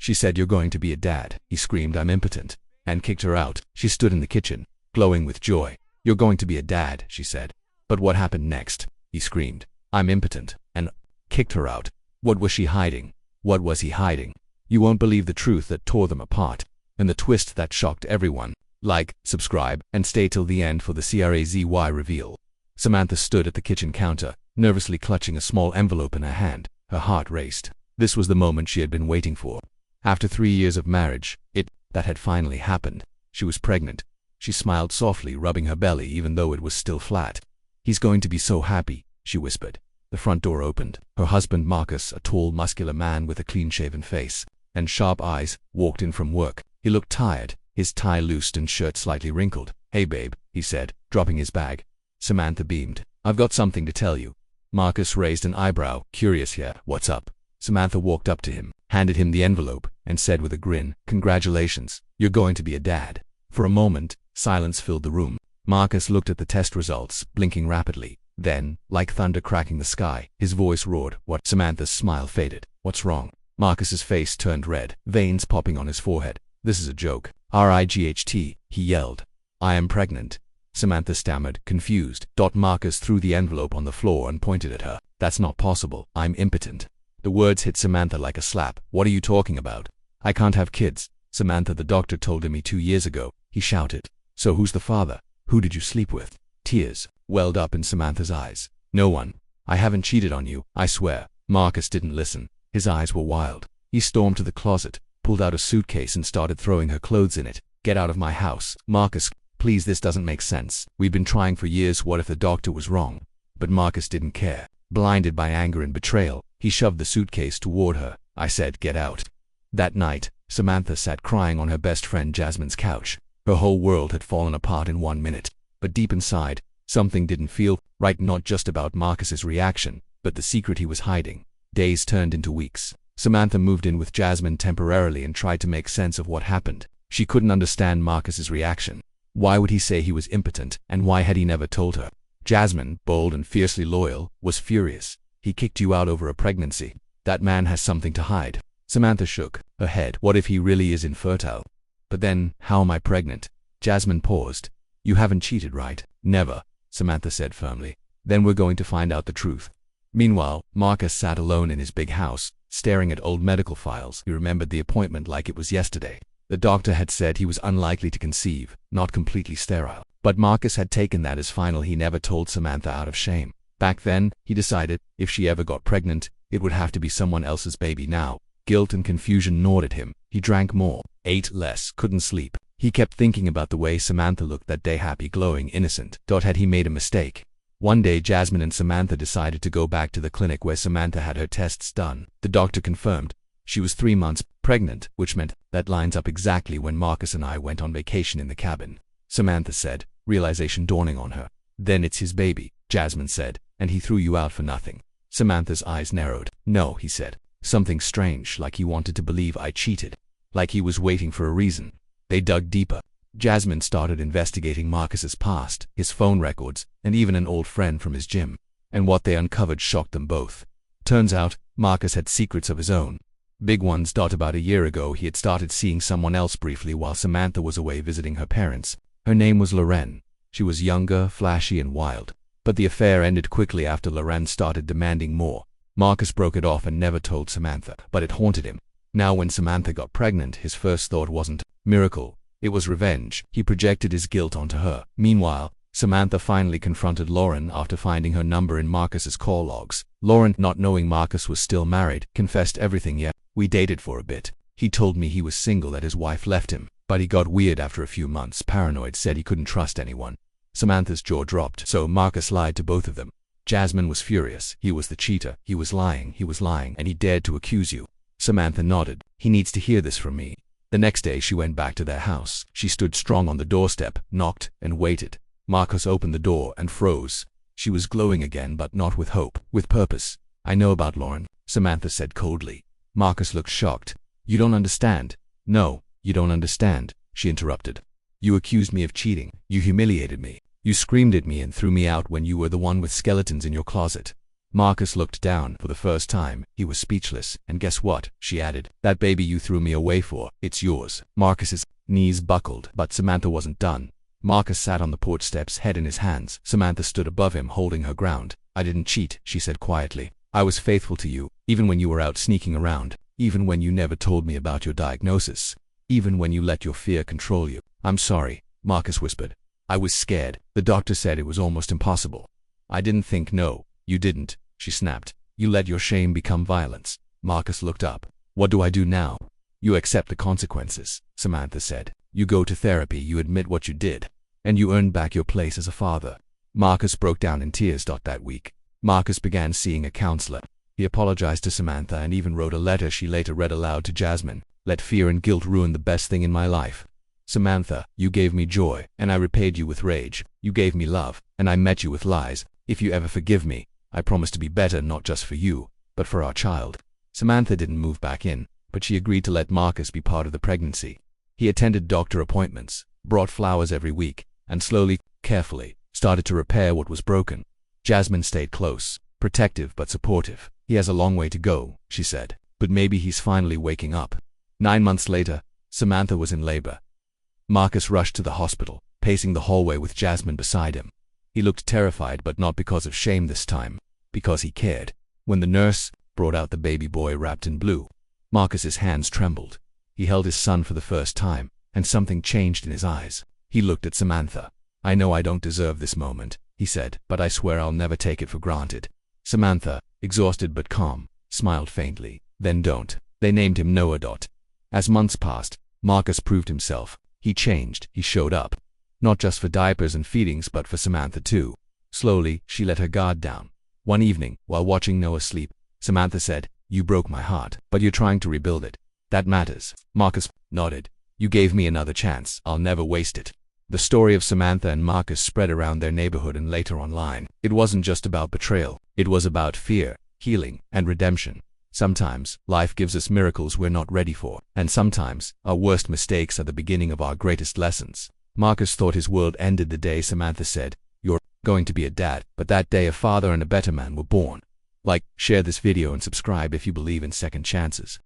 She said, "You're going to be a dad." He screamed, "I'm impotent," and kicked her out. She stood in the kitchen, glowing with joy. "You're going to be a dad," she said. "But what happened next?" He screamed, "I'm impotent," and kicked her out. What was she hiding? What was he hiding? You won't believe the truth that tore them apart, and the twist that shocked everyone. Like, subscribe, and stay till the end for the crazy reveal. Samantha stood at the kitchen counter, nervously clutching a small envelope in her hand. Her heart raced. This was the moment she had been waiting for. After 3 years of marriage, that had finally happened. She was pregnant. She smiled softly, rubbing her belly even though it was still flat. "He's going to be so happy," she whispered. The front door opened. Her husband Marcus, a tall, muscular man with a clean-shaven face and sharp eyes, walked in from work. He looked tired, his tie loosed and shirt slightly wrinkled. "Hey babe," he said, dropping his bag. Samantha beamed. "I've got something to tell you." Marcus raised an eyebrow. "Curious here. What's up?" Samantha walked up to him, handed him the envelope, and said with a grin, "Congratulations. You're going to be a dad." For a moment, silence filled the room. Marcus looked at the test results, blinking rapidly. Then, like thunder cracking the sky, his voice roared, "What?" Samantha's smile faded. "What's wrong?" Marcus's face turned red, veins popping on his forehead. "This is a joke. RIGHT, he yelled. "I am pregnant." Samantha stammered, confused. Marcus threw the envelope on the floor and pointed at her. "That's not possible. I'm impotent." The words hit Samantha like a slap. "What are you talking about? I can't have kids." "Samantha, the doctor told me 2 years ago," he shouted. "So who's the father? Who did you sleep with?" Tears welled up in Samantha's eyes. "No one. I haven't cheated on you, I swear." Marcus didn't listen. His eyes were wild. He stormed to the closet, pulled out a suitcase and started throwing her clothes in it. "Get out of my house." "Marcus, please, this doesn't make sense. We've been trying for years. What if the doctor was wrong?" But Marcus didn't care. Blinded by anger and betrayal, he shoved the suitcase toward her. "I said, get out." That night, Samantha sat crying on her best friend Jasmine's couch. Her whole world had fallen apart in 1 minute. But deep inside, something didn't feel right, not just about Marcus's reaction, but the secret he was hiding. Days turned into weeks. Samantha moved in with Jasmine temporarily and tried to make sense of what happened. She couldn't understand Marcus's reaction. Why would he say he was impotent, and why had he never told her? Jasmine, bold and fiercely loyal, was furious. "He kicked you out over a pregnancy. That man has something to hide." Samantha shook her head. "What if he really is infertile? But then, how am I pregnant?" Jasmine paused. "You haven't cheated, right?" "Never," Samantha said firmly. "Then we're going to find out the truth." Meanwhile, Marcus sat alone in his big house, staring at old medical files. He remembered the appointment like it was yesterday. The doctor had said he was unlikely to conceive, not completely sterile. But Marcus had taken that as final. He never told Samantha out of shame. Back then, he decided, if she ever got pregnant, it would have to be someone else's baby. Now, guilt and confusion gnawed at him. He drank more, ate less, couldn't sleep. He kept thinking about the way Samantha looked that day, happy, glowing, innocent. Had he made a mistake? One day, Jasmine and Samantha decided to go back to the clinic where Samantha had her tests done. The doctor confirmed she was 3 months pregnant, which meant that lines up exactly when Marcus and I went on vacation in the cabin. Samantha said, realization dawning on her. "Then it's his baby," Jasmine said, "and he threw you out for nothing." Samantha's eyes narrowed. "No," he said. "Something strange, like he wanted to believe I cheated. Like he was waiting for a reason." They dug deeper. Jasmine started investigating Marcus's past, his phone records, and even an old friend from his gym. And what they uncovered shocked them both. Turns out, Marcus had secrets of his own. Big ones. About a year ago, he had started seeing someone else briefly while Samantha was away visiting her parents. Her name was Loren. She was younger, flashy, and wild. But the affair ended quickly after Loren started demanding more. Marcus broke it off and never told Samantha, but it haunted him. Now when Samantha got pregnant, his first thought wasn't miracle. It was revenge. He projected his guilt onto her. Meanwhile, Samantha finally confronted Lauren after finding her number in Marcus's call logs. Lauren, not knowing Marcus was still married, confessed everything. "Yeah, we dated for a bit. He told me he was single, that his wife left him. But he got weird after a few months, paranoid, said he couldn't trust anyone." Samantha's jaw dropped. "So Marcus lied to both of them?" Jasmine was furious. "He was the cheater. He was lying, and he dared to accuse you." Samantha nodded. "He needs to hear this from me." The next day she went back to their house. She stood strong on the doorstep, knocked, and waited. Marcus opened the door and froze. She was glowing again, but not with hope, with purpose. "I know about Lauren," Samantha said coldly. Marcus looked shocked. "You don't understand." "No, you don't understand," she interrupted. "You accused me of cheating. You humiliated me. You screamed at me and threw me out when you were the one with skeletons in your closet. Marcus looked down for the first time. He was speechless. And guess what? She added. That baby you threw me away for, it's yours. Marcus's knees buckled, but Samantha wasn't done. Marcus sat on the porch steps, head in his hands. Samantha stood above him, holding her ground. I didn't cheat, she said quietly. I was faithful to you, even when you were out sneaking around, even when you never told me about your diagnosis, even when you let your fear control you. I'm sorry, Marcus whispered. I was scared. The doctor said it was almost impossible. I didn't think. No, you didn't, she snapped. You let your shame become violence. Marcus looked up. What do I do now? You accept the consequences, Samantha said. You go to therapy, you admit what you did, and you earn back your place as a father. Marcus broke down in tears. That week, Marcus began seeing a counselor. He apologized to Samantha and even wrote a letter she later read aloud to Jasmine. Let fear and guilt ruin the best thing in my life. Samantha, you gave me joy, and I repaid you with rage. You gave me love, and I met you with lies. If you ever forgive me, I promise to be better, not just for you, but for our child. Samantha didn't move back in, but she agreed to let Marcus be part of the pregnancy. He attended doctor appointments, brought flowers every week, and slowly, carefully, started to repair what was broken. Jasmine stayed close, protective but supportive. He has a long way to go, she said, but maybe he's finally waking up. 9 months later, Samantha was in labor. Marcus rushed to the hospital, pacing the hallway with Jasmine beside him. He looked terrified, but not because of shame this time, because he cared. When the nurse brought out the baby boy wrapped in blue, Marcus's hands trembled. He held his son for the first time, and something changed in his eyes. He looked at Samantha. I know I don't deserve this moment, he said, but I swear I'll never take it for granted. Samantha, exhausted but calm, smiled faintly. Then don't. They named him Noah. As months passed, Marcus proved himself. He changed. He showed up. Not just for diapers and feedings, but for Samantha too. Slowly, she let her guard down. One evening, while watching Noah sleep, Samantha said, You broke my heart, but you're trying to rebuild it. That matters. Marcus nodded. You gave me another chance. I'll never waste it. The story of Samantha and Marcus spread around their neighborhood and later online. It wasn't just about betrayal. It was about fear, healing, and redemption. Sometimes, life gives us miracles we're not ready for, and sometimes, our worst mistakes are the beginning of our greatest lessons. Marcus thought his world ended the day Samantha said, You're going to be a dad, but that day a father and a better man were born. Like, share this video and subscribe if you believe in second chances.